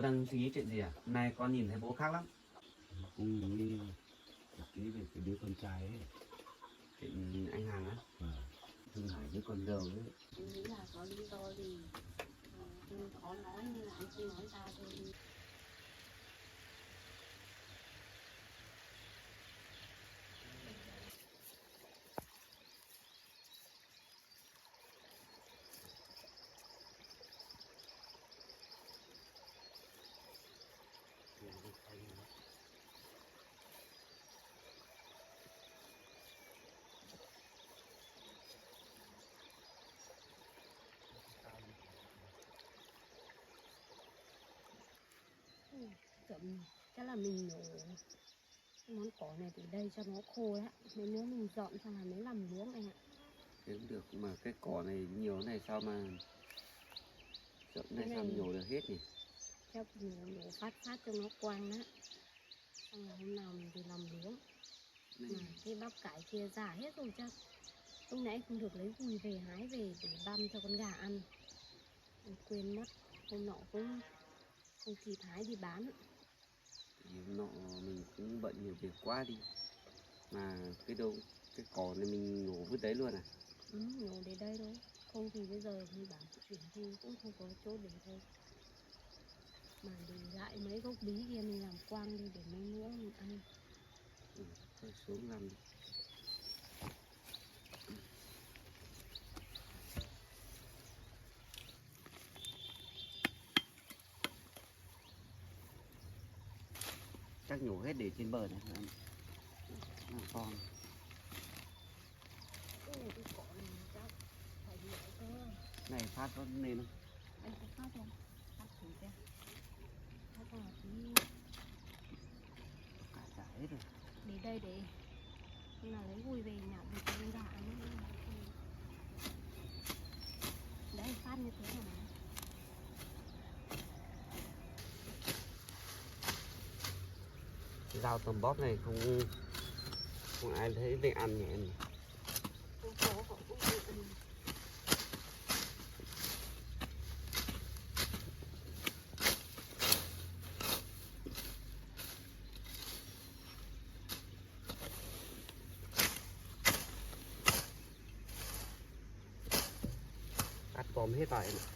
Đang suy nghĩ chuyện gì à? Hôm nay con nhìn thấy bố khác lắm. Cũng nghĩ một tí về cái đứa con trai ấy. Chuyện anh Hằng á. Thương Hải đứa con dâu ấy. Em nghĩ là có lý do gì em khó nói nhưng mà anh không nói ra thôi. Chậm chắc là mình nhổ cái món cỏ này từ đây cho nó khô đấy, mấy nữa mình dọn sang là mới làm luống anh ạ. Thế cũng được, mà cái cỏ này nhiều này sao mà chậm này Cái sao mà này nhổ được hết nhỉ? chắc nhổ phát cho nó quang đó, xong là hôm nào mình thì làm luống. Mà cái bắp cải kia già hết rồi chắc. Lúc nãy không được lấy gùi về hái về để băm cho con gà ăn, em quên mất, hôm nọ cũng không kịp hái đi bán. Thì hôm nọ mình cũng bận nhiều việc quá đi. Mà cái cỏ này mình nhổ vứt đấy luôn à? Nhổ đến đây thôi, không thì bây giờ thì bảo chuyển đi cũng không có chỗ để thôi. Mà để lại mấy gốc bí kia mình làm quang đi để mấy nữa mình ăn. Thôi xuống làm đi. Chắc nhổ hết để trên bờ này thôi anh. Con. Cái cỏ này chắc phải nhổ cơ. Này phát có nên không? Anh có phát không? Phát thử xem. Phát vào tí. Cả trả hết rồi. Để đây để hôm nào lấy gùi về nhặt về cho con gà ăn. Đấy phát như thế rồi này. Cái dao tầm bóp này không ai thấy về ăn nhỉ em nhỉ? Không có họ cũng không ăn. Cắt tóm hết vào em ạ.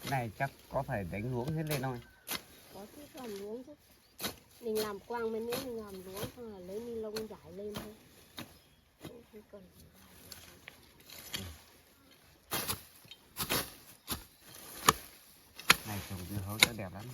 Này chắc có phải đánh luống hết lên thôi. Có chứ, làm luống chứ. Mình làm quang mấy nữa mình làm luống xong là lấy ni lông giải lên thôi. Không cần. Này trồng dưa hấu sẽ đẹp lắm.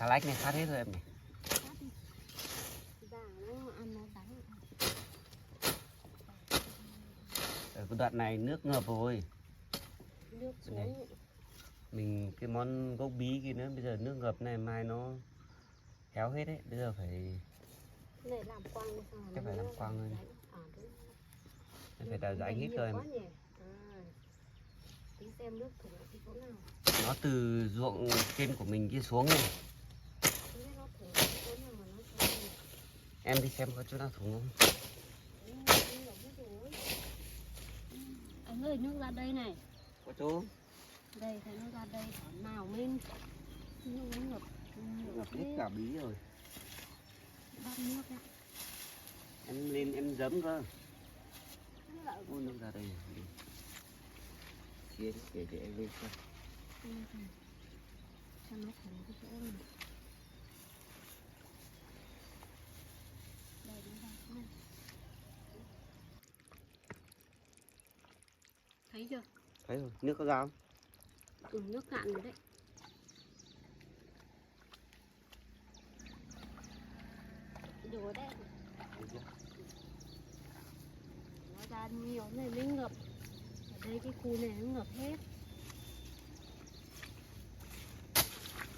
xà lách này khát hết rồi em này. Phát đi. Già nó ăn nó đắng. Ở cái đoạn này nước ngập rồi. Nước Này. xuống. Mình cái món gốc bí kia nữa, bây giờ nước ngập này mai nó héo hết đấy, bây giờ phải Cái này làm quăng đi xong rồi Chắc phải nó làm quăng thôi. rãnh. Đúng. phải đào rãnh hết rồi Quá em. nhỉ. Tính xem nước thủng ở cái chỗ nào. Nó từ ruộng trên của mình kia xuống này. Không biết nó thủng ở cái chỗ nào mà nó thủng. Em đi xem có chỗ nào thủng không? Anh ơi, nước ra đây này. Có chỗ. Đây, thấy nó ra đây thảo nào lên. Nước nó ngập. Ngập hết cả bí rồi. Bắt nước ạ. Em lên em giấm cơ. Nước lợ. Ôi nước ra đây. Chia để em lên xem. Cho nó thủng cái chỗ này. Đây, nó ra chỗ này. Thấy chưa? Thấy rồi, nước có ra không? Ừ, nước cạn rồi đấy. Đổ đấy. Thấy chưa? Nó ra nhiều này mới ngập. Ở đây cái khu này nó ngập hết.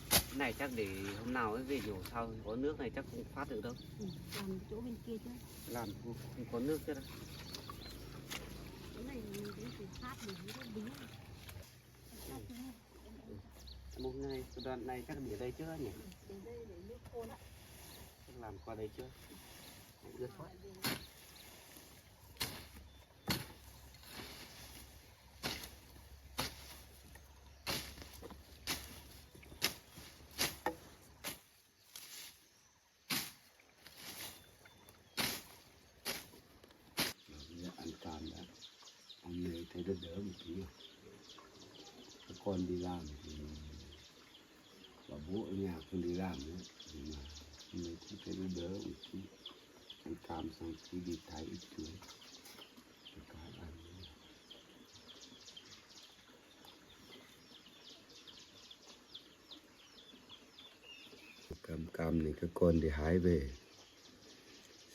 Cái này chắc để hôm nào ấy về nhổ sau, có nước này chắc không phát được đâu. Ừ, làm chỗ bên kia chứ. Làm không có nước chứ đâu. Cái này mình cũng chỉ phát mình cũng có bí. Một này, cái đoạn này chắc để đây trước nhỉ? Để đây để nước khô lại. Chắc làm qua đây trước. Ướt quá. Ăn cam đã. Ăn này thấy đỡ đỡ một tí. Các con đi làm thì bà bố ở nhà không đi làm nữa. Nhưng mà mình cũng thấy đỡ đỡ một tí. Ăn cam xong khi đi thái ít chuối. Cái ăn. Cam này các con đi hái về.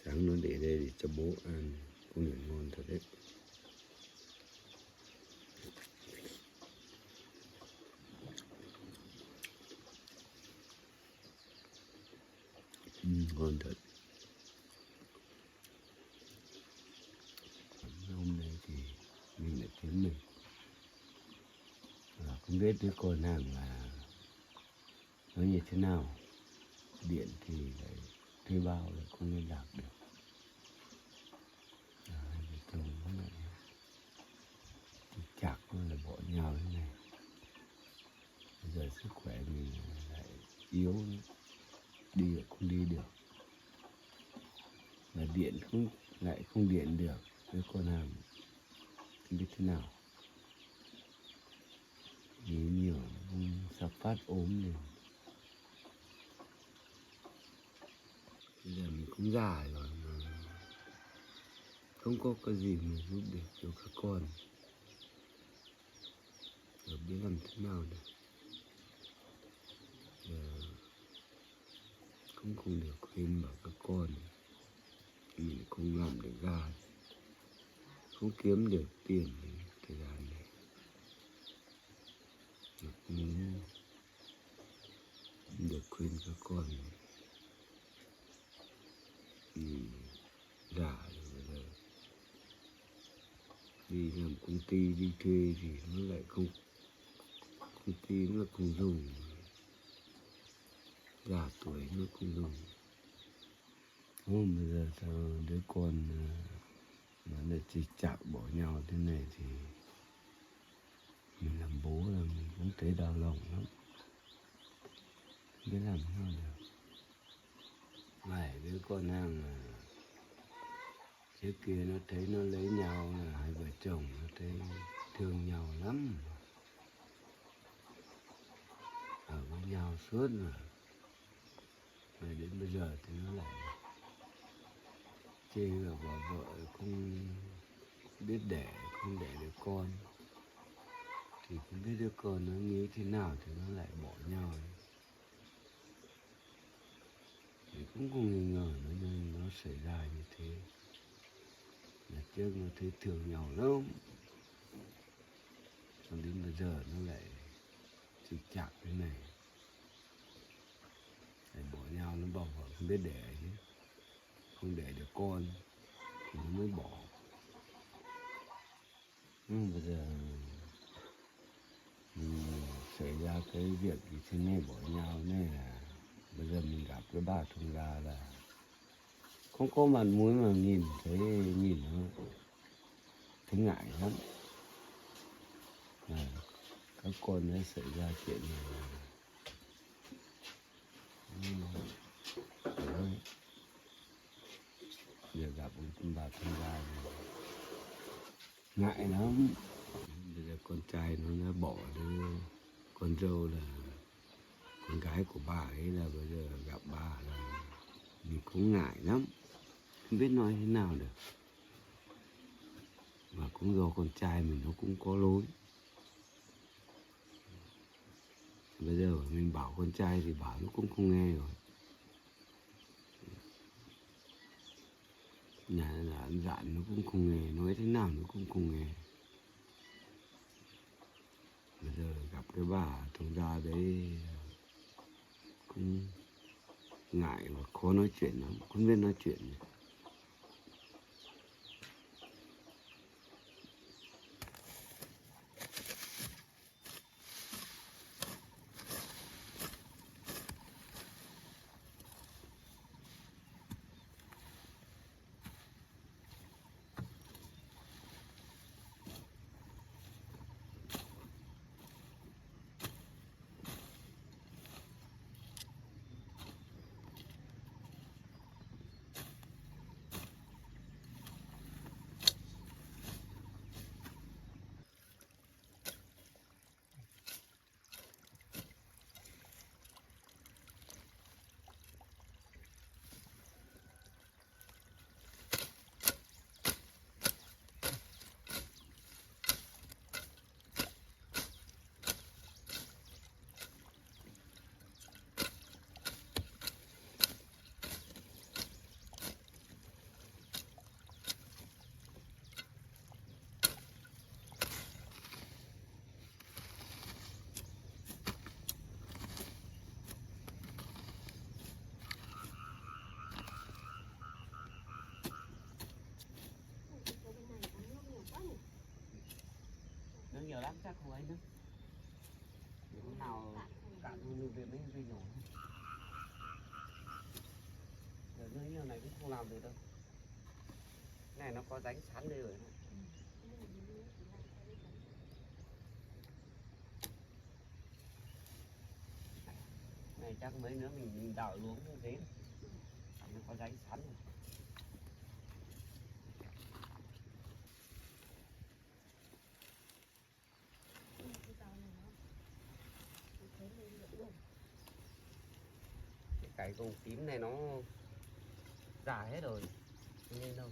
Sáng nó để đây để cho bố ăn. Cũng là ngon thật đấy. Ngon thật. Hôm nay thì mình lại kiếm mình. Không biết đứa con hàng là nó như thế nào. Điện thì lại thuê bao lại không liên lạc được. Hai vợ chồng nó lại chạc nó là bỏ nhau thế này. Bây giờ sức khỏe mình lại yếu nữa. Đi lại không đi được. Và điện cũng lại không điện được. Đứa con hàng không biết thế nào. Nghĩ nhiều nó sắp phát ốm lên. Bây giờ mình cũng già rồi mà không có cái gì mà giúp được cho các con. Giờ biết làm thế nào được. Giờ cũng không được khuyên bảo các con. Mình không làm được ra. Không kiếm được tiền thời gian này. Mình được khuyên các con. Già rồi bây giờ. Đi làm công ty đi thuê thì nó lại không. Công ty nó không dùng. Già tuổi nó không dùng. Hôm bây giờ sao đứa con nó lại chỉ chạc bỏ nhau thế này thì mình làm bố là mình cũng thấy đau lòng lắm. Không biết làm thế nào được. Này đứa con hàng trước kia nó thấy nó lấy nhau là hai vợ chồng nó thấy thương nhau lắm. Ở với nhau suốt rồi. Mà đến bây giờ thì nó lại chê là bà vợ không biết đẻ, không đẻ được con. Thì không biết đứa con nó nghĩ thế nào thì nó lại bỏ nhau. cũng không nghi ngờ nó xảy ra như thế. Là trước nó thấy thương nhau lắm, còn đến bây giờ nó lại trịch chạc thế này, phải bỏ nhau, nó bảo vợ không biết để chứ, không để được con thì nó mới bỏ. Nhưng bây giờ xảy ra cái việc như thế này, bỏ nhau này, là bây giờ mình gặp cái bà thùng gà là không có mặt mũi mà nhìn nó thấy ngại lắm. Là các con ấy xảy ra chuyện này là giờ gặp con bà thùng gà này ngại lắm. Bây giờ con trai nó đã bỏ đứa con dâu là con gái của bà ấy, là bây giờ gặp bà là mình cũng ngại lắm, không biết nói thế nào được. Mà cũng do con trai mình nó cũng có lối. Bây giờ mình bảo con trai thì bảo nó cũng không nghe rồi. Nhà là ăn dạn nó cũng không nghe, nói thế nào nó cũng không nghe. Bây giờ gặp cái bà thằng ra đấy cũng ngại và khó nói chuyện lắm, không biết nói chuyện. Nước nhiều lắm, chắc không ấy nữa. Lúc nào cạn luôn việc mấy cái nổ. Giờ nước nhiều này cũng không làm được đâu. Cái này nó có rãnh sẵn đây rồi. Này chắc mấy nữa mình đào luống như thế. Nó có rãnh sẵn rồi. Cái gồng tím này nó già hết rồi, không nên đâu.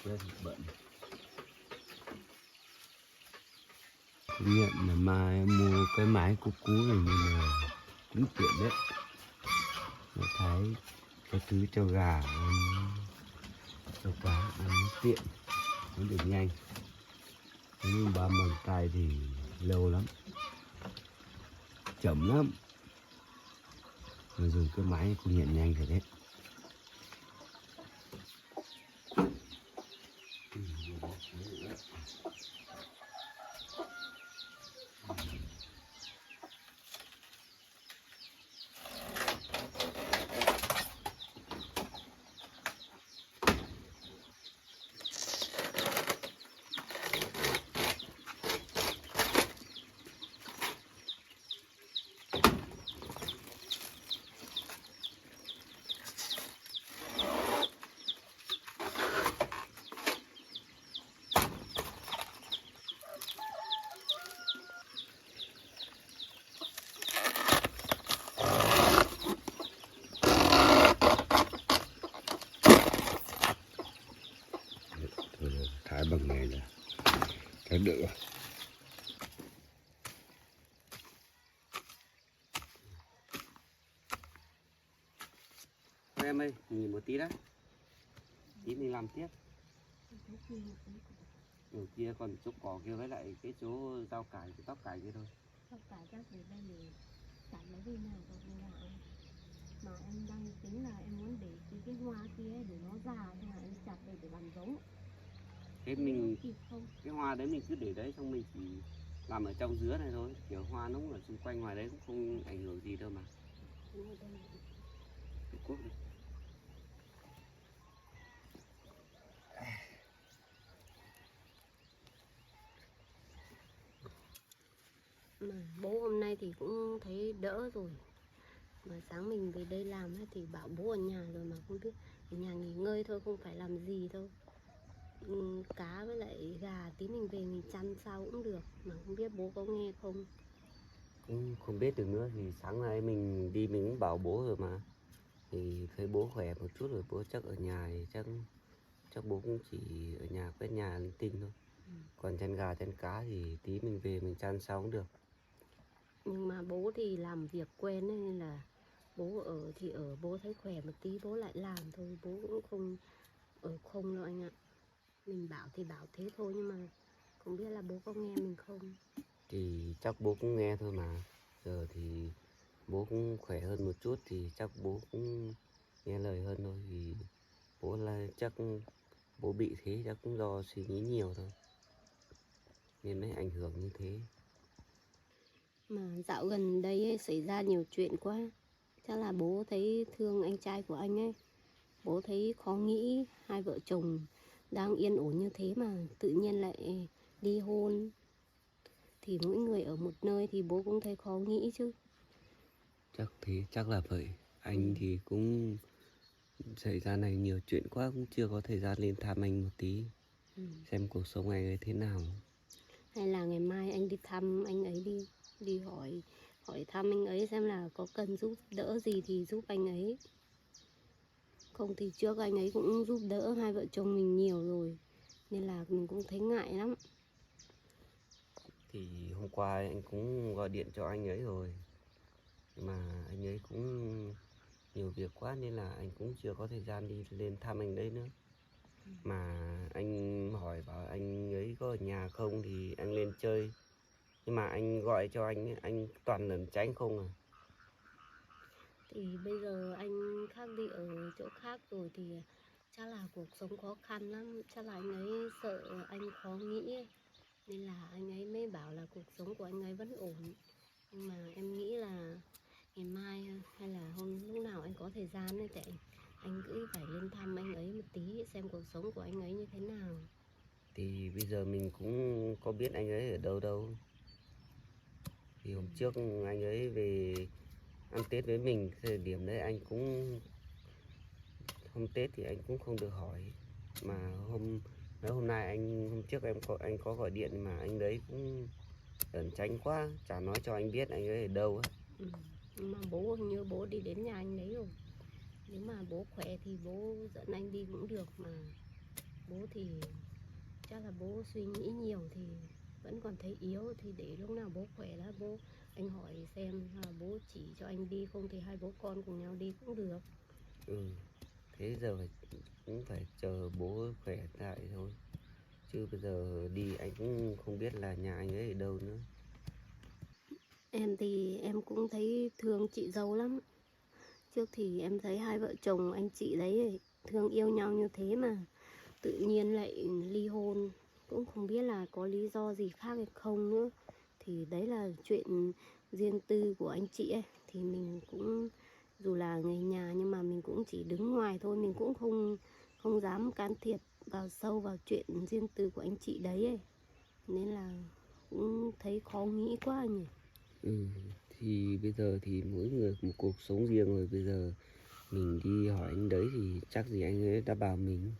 Chết bận. Công nhận là mai em mua cái máy cú cú này nhưng mà cũng tiện đấy. Nó thấy cái thứ cho gà ăn, cho cá ăn nó tiện, nó được nhanh. Nhưng ba bằng tay thì lâu lắm, chậm lắm. Mà dùng cái máy cũng nhận nhanh rồi đấy. phải đỡ. Thôi em ơi, nghỉ một tí đã. Tí mình làm tiếp. Ở kia còn chỗ cỏ kia với lại cái chỗ rau cải, cái tóc cải kia thôi. Tóc cải chắc để đây để chặt nó đi nào rồi nên là mà em đang tính là em muốn để cái hoa kia ấy, để nó già thế là em chặt để làm giống. Thế Không biết mình nó kịp không? cái hoa đấy mình cứ để đấy, xong mình chỉ làm ở trong dứa này thôi, kiểu hoa nó cũng ở xung quanh ngoài đấy cũng không ảnh hưởng gì đâu mà. Đúng rồi, đây là Để cuốc đi. mà bố hôm nay thì cũng thấy đỡ rồi, mà sáng mình về đây làm ấy, thì bảo bố ở nhà rồi mà không biết, ở nhà nghỉ ngơi thôi không phải làm gì đâu. Cá với lại gà tí mình về mình chăn sao cũng được, mà không biết bố có nghe không. Cũng không biết được nữa, thì sáng nay mình đi mình cũng bảo bố rồi mà, thì thấy bố khỏe một chút rồi, bố chắc ở nhà thì chắc bố cũng chỉ ở nhà quét nhà linh tinh thôi. Còn chăn gà chăn cá thì tí mình về mình chăn sao cũng được. Nhưng mà bố thì làm việc quen ấy, nên là bố ở thì ở, bố thấy khỏe một tí bố lại làm thôi, bố cũng không ở không đâu anh ạ. Mình bảo thì bảo thế thôi, nhưng mà không biết là bố có nghe mình không. Thì chắc bố cũng nghe thôi mà. Giờ thì bố cũng khỏe hơn một chút thì chắc bố cũng nghe lời hơn thôi. Thì bố là chắc bố bị thế chắc cũng do suy nghĩ nhiều thôi, nên mới ảnh hưởng như thế. Mà dạo gần đây ấy, xảy ra nhiều chuyện quá, chắc là bố thấy thương anh trai của anh ấy. Bố thấy khó nghĩ, hai vợ chồng đang yên ổn như thế mà tự nhiên lại ly hôn. Thì mỗi người ở một nơi thì bố cũng thấy khó nghĩ chứ. Chắc thế, chắc là vậy. Anh thì cũng xảy ra này nhiều chuyện quá, cũng chưa có thời gian lên thăm anh một tí, xem cuộc sống anh ấy thế nào. Hay là ngày mai anh đi thăm anh ấy đi, đi hỏi thăm anh ấy xem là có cần giúp đỡ gì thì giúp anh ấy. Không thì trước anh ấy cũng giúp đỡ hai vợ chồng mình nhiều rồi, nên là mình cũng thấy ngại lắm. Thì hôm qua anh cũng gọi điện cho anh ấy rồi, mà anh ấy cũng nhiều việc quá nên là anh cũng chưa có thời gian đi lên thăm anh đấy nữa. Mà anh hỏi bảo anh ấy có ở nhà không thì anh lên chơi, nhưng mà anh gọi cho anh toàn lẩn tránh không à. Thì bây giờ anh khác đi ở chỗ khác rồi thì chắc là cuộc sống khó khăn lắm, chắc là anh ấy sợ anh khó nghĩ ấy. Nên là anh ấy mới bảo là cuộc sống của anh ấy vẫn ổn. Nhưng mà em nghĩ là ngày mai hay là lúc nào anh có thời gian ấy, thì anh cứ phải lên thăm anh ấy một tí, xem cuộc sống của anh ấy như thế nào. Thì bây giờ mình cũng có biết anh ấy ở đâu đâu. Thì hôm trước anh ấy về ăn Tết với mình, thời điểm đấy anh cũng hôm Tết thì anh cũng không được hỏi. Mà hôm nay hôm trước anh có gọi điện mà anh đấy cũng lẩn tránh quá, chả nói cho anh biết anh ấy ở đâu á. Nhưng mà bố hình như bố đi đến nhà anh đấy rồi. Nếu mà bố khỏe thì bố dẫn anh đi cũng được, mà bố thì chắc là bố suy nghĩ nhiều thì vẫn còn thấy yếu, thì để lúc nào bố khỏe là anh hỏi xem là bố chỉ cho anh đi, không thì hai bố con cùng nhau đi cũng được. Thế giờ cũng phải chờ bố khỏe lại thôi, chứ bây giờ đi anh cũng không biết là nhà anh ấy ở đâu nữa. Em thì em cũng thấy thương chị dâu lắm. Trước thì em thấy hai vợ chồng anh chị đấy thương yêu nhau như thế mà tự nhiên lại ly hôn, cũng không biết là có lý do gì khác hay không nữa. Thì đấy là chuyện riêng tư của anh chị ấy, thì mình cũng dù là người nhà nhưng mà mình cũng chỉ đứng ngoài thôi, mình cũng không dám can thiệp sâu vào chuyện riêng tư của anh chị đấy ấy. Nên là cũng thấy khó nghĩ quá nhỉ. Thì bây giờ thì mỗi người một cuộc sống riêng rồi, bây giờ mình đi hỏi anh đấy thì chắc gì anh ấy đã bảo mình.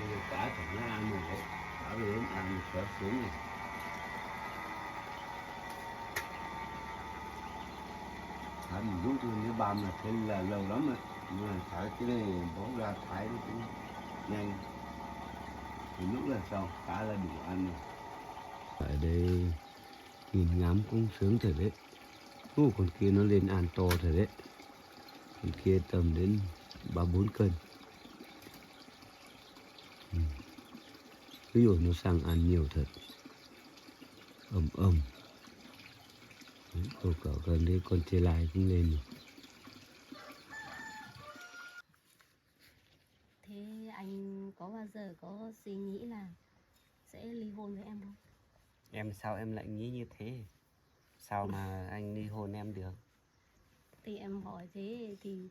bây giờ cá thì nó ăn rồi đấy, cá lớn ăn kéo xuống này. Thái mình rút lên cái băm là thấy là lâu lắm rồi, nhưng mà thái cái này bỏ ra thái nó cũng nhanh. Thì lúc là xong cá là đủ ăn rồi. Ở đây nhìn ngắm cũng sướng thật đấy. Con kia nó lên ăn to thật đấy. Con kia tầm đến 3-4 cân. Ví dụ nó sang ăn nhiều thật. Ầm. Câu cỡ gần đây con chê lai cũng lên rồi. Thế anh có bao giờ có suy nghĩ là sẽ ly hôn với em không? Em sao em lại nghĩ như thế? Sao mà anh ly hôn em được? Thì em hỏi thế thì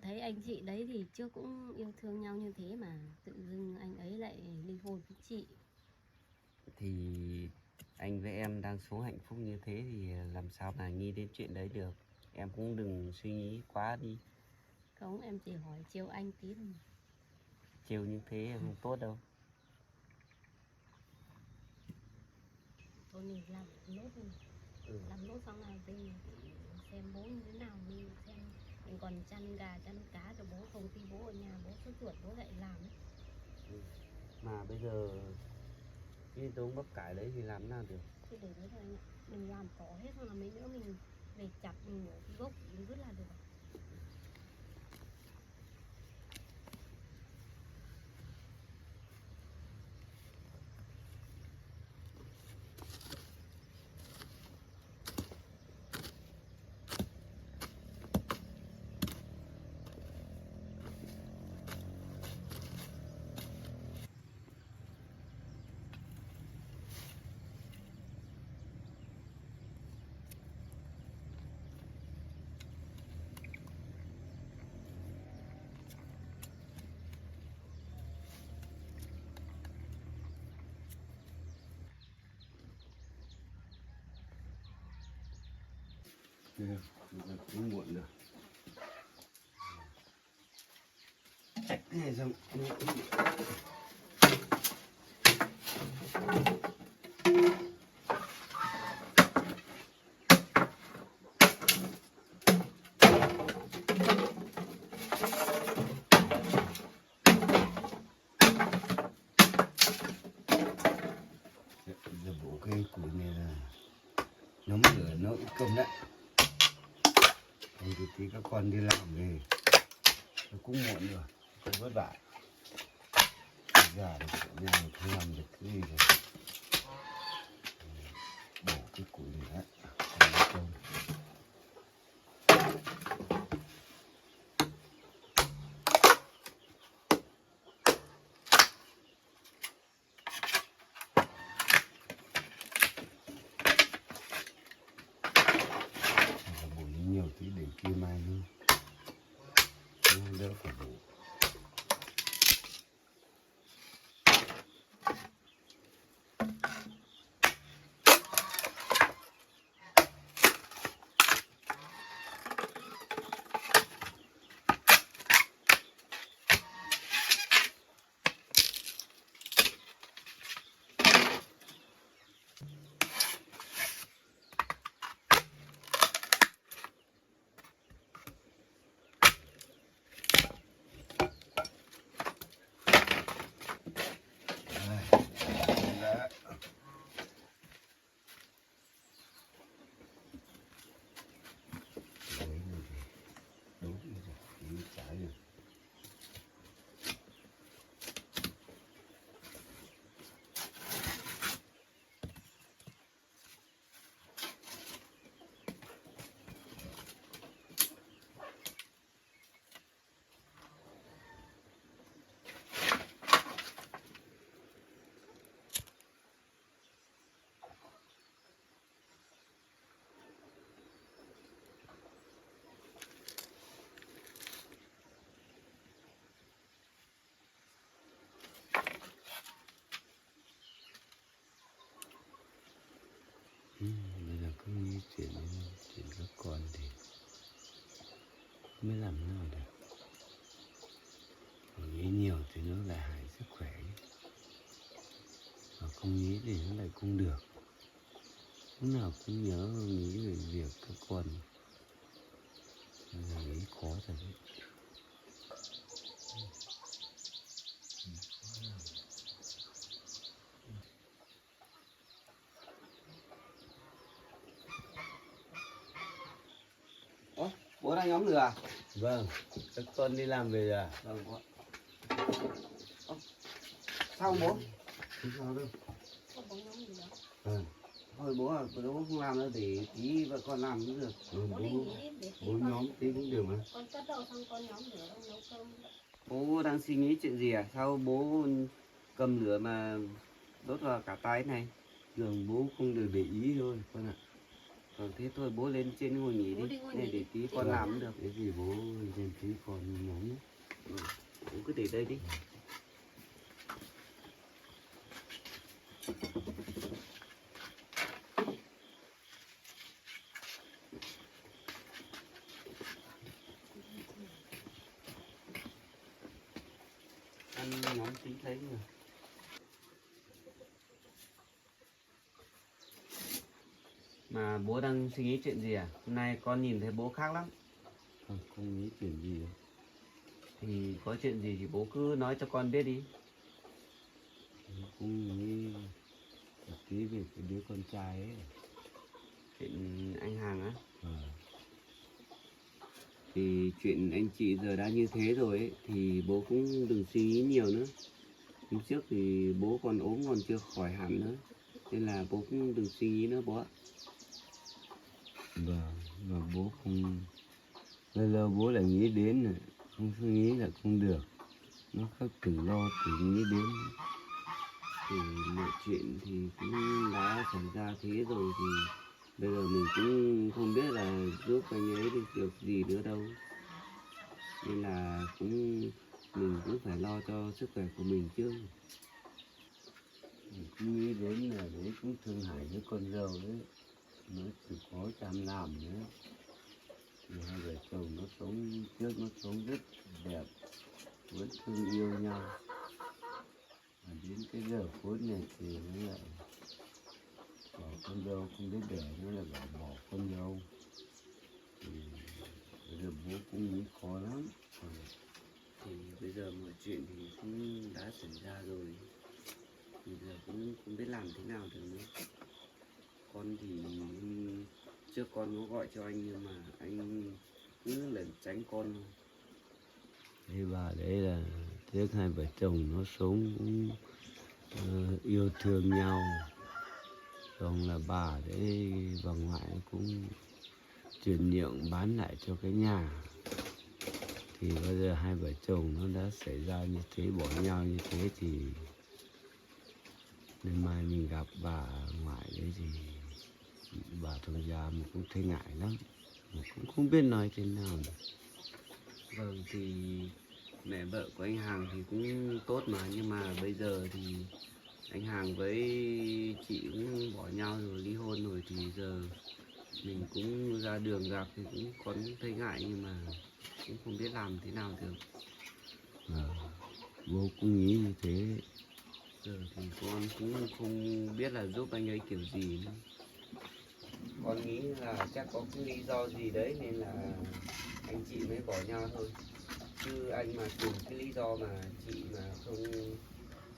thấy anh chị đấy thì trước cũng yêu thương nhau như thế mà tự dưng anh ấy lại ly hôn với chị. Thì anh với em đang sống hạnh phúc như thế thì làm sao mà nghĩ đến chuyện đấy được. Em cũng đừng suy nghĩ quá đi. Không, em chỉ hỏi chiều anh tí thôi. Chiều như thế không tốt đâu. Thôi mình làm nốt đi. Làm nốt xong là về xem bố như thế nào, mình xem mình còn chăn gà chăn cá cho bố không, khi bố ở nhà bố sốt ruột bố lại làm ấy. Mà bây giờ cái đống bắp cải đấy thì làm nào được? Thì để đấy thôi anh ạ, mình làm tỏ hết xong là mấy nữa mình về chặt mình nhổ cái gốc mình vứt là được. Cũng muộn rồi. Chạy cái này xong. Giờ bổ cái củi này là nóng lửa nó cũng cơm đấy. Còn từ tí các con đi làm về nó cũng muộn rồi, cũng vất vả. Giờ được ở nhà không làm được cái gì rồi. Bổ cái củi này đấy. Cơm. Bổ nhiều tí để kia mai nữa. Đỡ phải bổ. Bây giờ cứ nghĩ chuyện các con thì mới làm nào được. Nghĩ nhiều thì nó lại hại sức khỏe mà không nghĩ thì nó lại không được. Lúc nào cũng nhớ nghĩ về việc các con, là nghĩ khó thật đấy. Ủa, bố đang nhóm lửa à? Vâng, các con đi làm về à? Vâng bố. Sao không bố? Không sao đâu. Không có nhóm gì đâu. À, Thôi bố à, bố không làm nữa để tí vợ con làm cũng được. Bố đi nghỉ đi để tí bố con, nhóm tí cũng được mà. con cất đầu xong con nhóm lửa con nấu cơm. Bố đang suy nghĩ chuyện gì à? Sao bố cầm lửa mà đốt vào cả tay này? Thường bố không được để ý thôi con ạ. Còn thế thôi bố lên trên ngồi nghỉ Bố đi. đi ngồi Này nghỉ để đi. tí con làm cũng được. Thế thì bố lên tí con nhóm nhé. Bố cứ để đây đi. Ăn nhóm tí thấy rồi. Mà bố đang suy nghĩ chuyện gì à? Hôm nay con nhìn thấy bố khác lắm. Không nghĩ chuyện gì đâu. Thì có chuyện gì thì bố cứ nói cho con biết đi. Cũng nghĩ một tí về cái đứa con trai ấy. Chuyện anh Hàng á. À, Thì chuyện anh chị giờ đã như thế rồi ấy, thì bố cũng đừng suy nghĩ nhiều nữa. Hôm trước thì bố còn ốm còn chưa khỏi hẳn nữa. Nên là bố cũng đừng suy nghĩ nữa bố ạ. vâng, mà bố không, lâu lâu bố lại nghĩ đến này, không suy nghĩ là không được. Nó khác từ lo từ nghĩ đến. Thì mọi chuyện thì cũng đã xảy ra thế rồi thì bây giờ mình cũng không biết là giúp anh ấy được gì nữa đâu. Nên là mình cũng phải lo cho sức khỏe của mình chứ. Mình cũng nghĩ đến là đấy cũng thương hại với con dâu đấy. Nó chịu khó chăm làm nữa. Thì hai vợ chồng nó sống trước nó sống rất đẹp, vẫn thương yêu nhau. Mà đến cái giờ phút này thì nó lại bỏ con dâu, không biết để nó lại bỏ con dâu. Thì bây giờ bố cũng nghĩ khó lắm. Thì bây giờ mọi chuyện thì cũng đã xảy ra rồi. Bây giờ cũng không biết làm thế nào được nữa. Con thì trước con có gọi cho anh nhưng mà anh cứ lẩn tránh con thôi. Thế bà đấy là trước hai vợ chồng nó sống cũng yêu thương nhau. Xong là bà đấy, bà ngoại cũng chuyển nhượng bán lại cho cái nhà. Thì bây giờ hai vợ chồng nó đã xảy ra như thế, bỏ nhau như thế thì nên mai mình gặp bà ngoại đấy thì bà thông gia mình cũng thấy ngại lắm, mà cũng không biết nói thế nào nữa. Vâng thì mẹ vợ của anh Hàng thì cũng tốt mà, nhưng mà bây giờ thì anh Hàng với chị cũng bỏ nhau rồi, ly hôn rồi, thì giờ mình cũng ra đường gặp thì cũng có thấy ngại, nhưng mà cũng không biết làm thế nào được. Bố cũng nghĩ như thế. Giờ thì con cũng không biết là giúp anh ấy kiểu gì nữa. Con nghĩ là chắc có cái lý do gì đấy nên là anh chị mới bỏ nhau thôi. Chứ anh mà tìm cái lý do mà chị mà không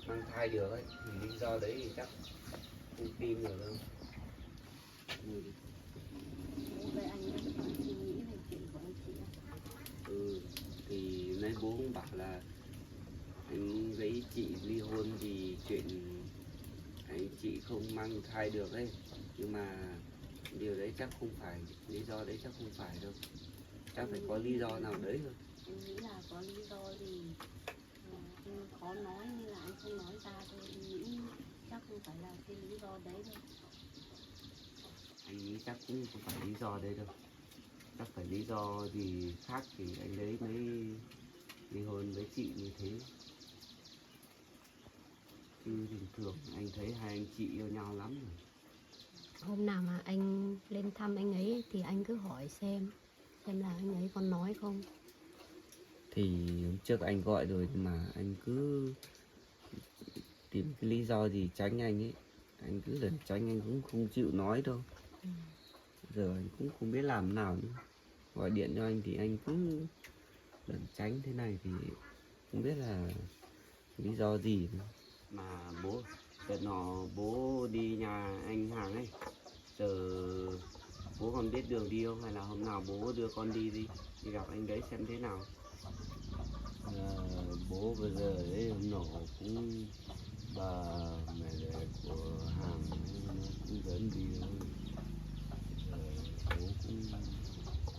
mang thai được ấy, thì lý do đấy thì chắc không tin được đâu. Bố với anh ấy còn suy nghĩ về chuyện của anh chị à? Thì nay bố cũng bảo là anh với chị ly hôn vì chuyện anh chị không mang thai được ấy, nhưng mà điều đấy chắc không phải, lý do đấy chắc không phải đâu, chắc phải có lý do nào đấy thôi. Em nghĩ là có lý do gì anh khó nói nên là anh không nói ra thôi. Em nghĩ chắc không phải là cái lý do đấy đâu. Anh nghĩ chắc cũng không phải lý do đấy đâu, chắc phải lý do gì khác thì anh đấy mới ly hôn với chị như thế. Chứ bình thường anh thấy hai anh chị yêu nhau lắm rồi. Hôm nào mà anh lên thăm anh ấy thì anh cứ hỏi xem là anh ấy còn nói không. Thì hôm trước anh gọi rồi mà anh cứ tìm cái lý do gì tránh anh ấy. Anh cứ lẩn tránh, anh cũng không chịu nói đâu. Giờ anh cũng không biết làm nào nữa. Gọi điện cho anh thì anh cứ lẩn tránh thế này thì không biết là lý do gì nữa. Mà bố, đợt nọ bố đi nhà anh hàng ấy, giờ bố còn biết đường đi không? Hay là hôm nào bố đưa con đi gặp anh đấy xem thế nào? Bố bây giờ ấy hôm nọ cũng bà mẹ đẻ của hàng ấy, nó cũng dẫn đi thôi. Bố cũng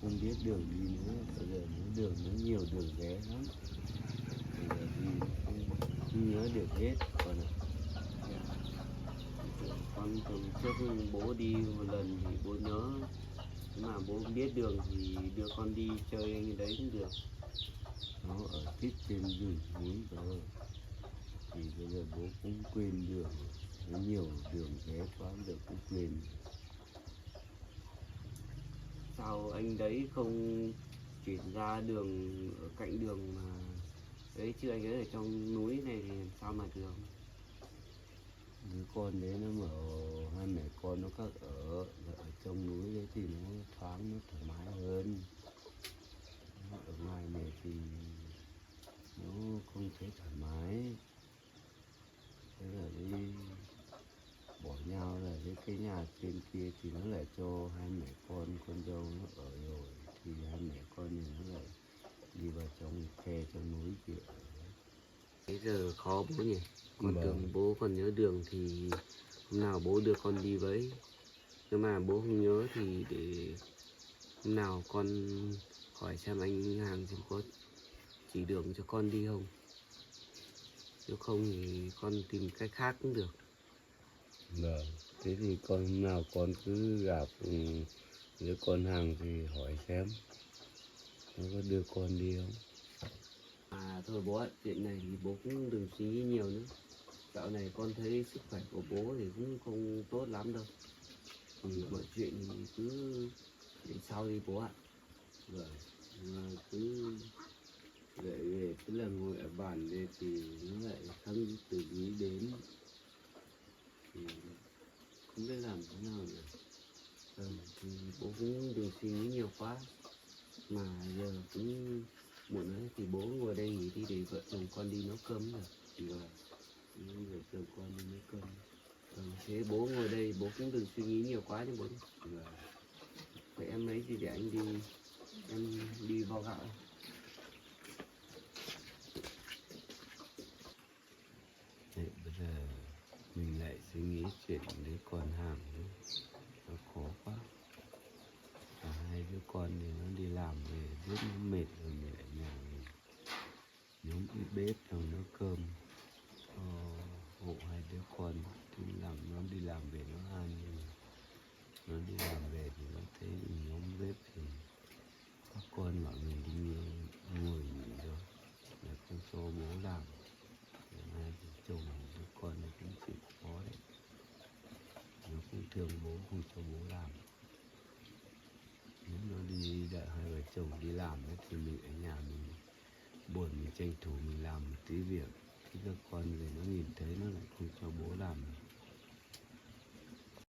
không biết đường đi nữa, bây giờ nó đường nó nhiều đường ghé lắm, bây giờ đi không nhớ được hết. Con từ trước bố đi một lần thì bố nhớ, nhưng mà bố không biết đường thì đưa con đi chơi anh đấy cũng được. Nó ở tít trên rừng núi rồi thì bây giờ bố cũng quên đường, nó nhiều đường ghé quá bây giờ cũng quên. Sao anh đấy không chuyển ra đường ở cạnh đường mà đấy, chứ anh ấy ở trong núi này thì làm sao mà được? Đứa con đấy nó mở hai mẹ con nó khác ở trong núi đấy thì nó thoáng, nó thoải mái hơn. Nó ở ngoài này thì nó không thấy thoải mái. Thế là đi bỏ nhau, là cái nhà trên kia thì nó lại cho hai mẹ con dâu nó ở rồi, thì hai mẹ con này nó lại đi vào trong khe trong núi kia ở. Bây giờ khó bố nhỉ. Con Vâng. tưởng bố còn nhớ đường thì hôm nào bố đưa con đi với. Nhưng mà bố không nhớ thì để hôm nào con hỏi xem anh hàng xem có chỉ đường cho con đi không. Nếu không thì con tìm cách khác cũng được. Vâng, thế thì con hôm nào con cứ gặp đứa con hàng thì hỏi xem nó có đưa con đi không. À thôi bố ạ, chuyện này thì bố cũng đừng suy nghĩ nhiều nữa. Dạo này con thấy sức khỏe của bố thì cũng không tốt lắm đâu. Thì mọi chuyện thì cứ để sau đi bố ạ. Vâng, mà cứ lại về cứ là ngồi ở bàn đây thì nó lại không tự nghĩ đến, thì không biết làm thế nào nữa. Thì bố cũng đừng suy nghĩ nhiều quá. Mà giờ cũng muộn rồi thì bố ngồi đây nghỉ đi để vợ chồng con đi nấu cơm rồi. Vâng, nhưng vợ chồng con đi nấu cơm. Thế bố ngồi đây bố cũng đừng suy nghĩ nhiều quá nhé bố. Vâng. Vậy em lấy gì để anh đi, em đi vo gạo. Đấy, bây giờ mình lại suy nghĩ chuyện đứa con hàng nữa, nó khó quá. Cả hai đứa con thì nó đi làm về rất nó mệt rồi, mình lại nhà mình nhóm đi bếp rồi nấu cơm cho hộ hai đứa con. Thì làm nó đi làm về nó ăn, nhưng mà nó đi làm về thì nó thấy nhóm bếp thì các con bảo mình đi ngồi nghỉ rồi, là không cho bố làm. Hai vợ chồng đứa con này cũng chịu khó đấy, nó cũng thương bố không cho bố làm. Nếu nó đi đợi hai vợ chồng đi làm ấy, thì mình ở nhà mình buồn, mình tranh thủ mình làm một tí việc, thì các con về nó nhìn thấy nó lại không cho bố làm.